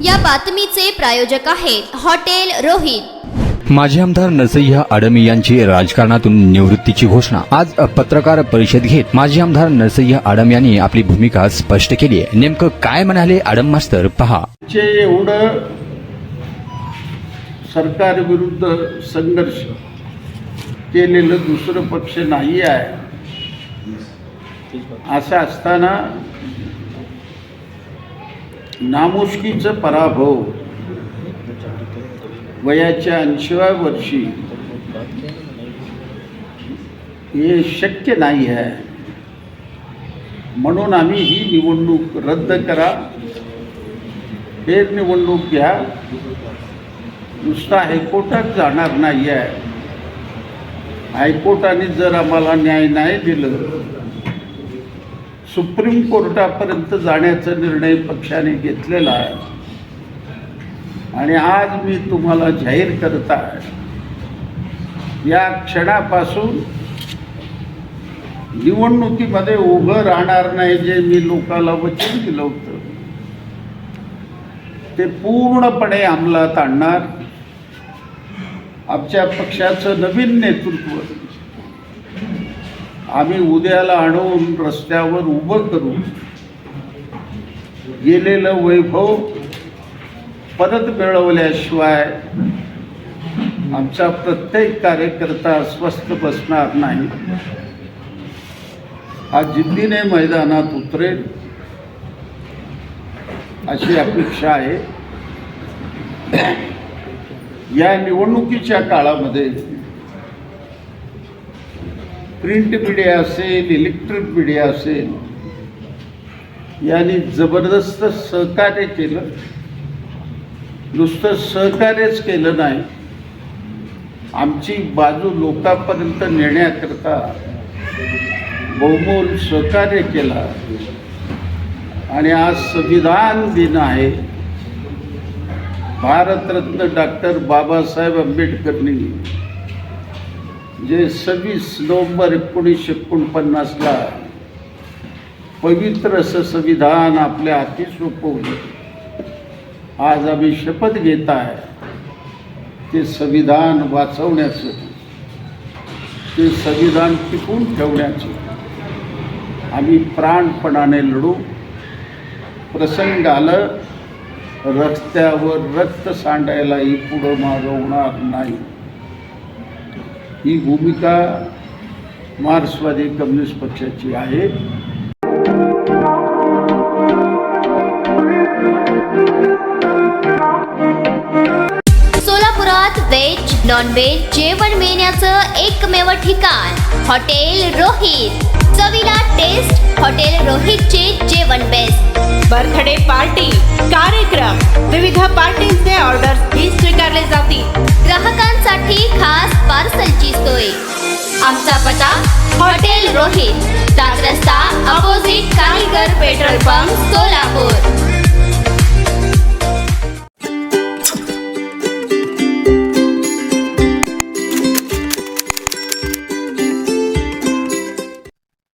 या बातमीचे प्रायोजक आहेत हॉटेल रोहित। माजी आमदार नरसय्या आडम यांची राजकारणातून निवृत्तीची घोषणा। आज पत्रकार परिषद घेत माजी आमदार नरसय्या आडम यांनी आपली भूमिका स्पष्ट केली आहे। नेमकं काय म्हणाले आडम मास्तर पहा। एवढं सरकार विरुद्ध संघर्ष केलेलं दुसरं पक्ष नाही आहे। असं असताना नामुष्कीचा पराभव वयाच्या 80व्या वर्षी हे शक्य नाही आहे। म्हणून आम्ही ही निवडणूक रद्द करा, फेरनिवडणूक घ्या। नुसता हायकोर्टात जाणार नाही आहे। हायकोर्टाने जर आम्हाला न्याय नाही दिलं, सुप्रीम कोर्टापर्यंत जाण्याचा निर्णय पक्षाने घेतलेला आहे। आणि आज मी तुम्हाला जाहीर करत आहे, या क्षणापासून निवडणुकीमध्ये उभं राहणार नाही। जे मी लोकांना वचन दिलं होतं ते पूर्णपणे अंमलात आणणार। आमच्या पक्षाचं नवीन नेतृत्व आम्ही उद्याला आणून रस्त्यावर उभं करू। गेलेलं वैभव परत मिळवल्याशिवाय आमचा प्रत्येक कार्यकर्ता स्वस्थ बसणार नाही। हा जिद्दीने मैदानात उतरेल अशी अपेक्षा आहे। या निवडणुकीच्या काळामध्ये प्रिंट मीडिया असेल, इलेक्ट्रिक मीडिया असेल, यांनी जबरदस्त सहकार्य केलं। नुसतं सहकार्यच केलं नाही, आमची बाजू लोकांपर्यंत नेण्याकरता बहुमोल सहकार्य केला। आणि आज संविधान दिन आहे। भारतरत्न डॉक्टर बाबासाहेब आंबेडकरांनी जे 26 नोव्हेंबर 1949ला पवित्र असं संविधान आपल्या हाती सोपवलं। आज आम्ही शपथ घेत आहे ते संविधान वाचवण्याचं, ते संविधान टिकवून ठेवण्याचं आम्ही प्राणपणाने लढू। प्रसंग आलं रस्त्यावर रक्त सांडायलाही पुढं मागवणार नाही। ही भूमिका मार्क्सवादी कम्युनिस्ट पक्षाची आहे। सोलापुरात व्हेज नॉन व्हेज जेवण मिळण्याचं एकमेव ठिकाण हॉटेल रोहित। चवीला टेस्ट, हॉटेल रोहितचे जेवण बेस्ट। बर्थडे पार्टी, कार्यक्रम, विविध पार्टींचे ऑर्डर्स ही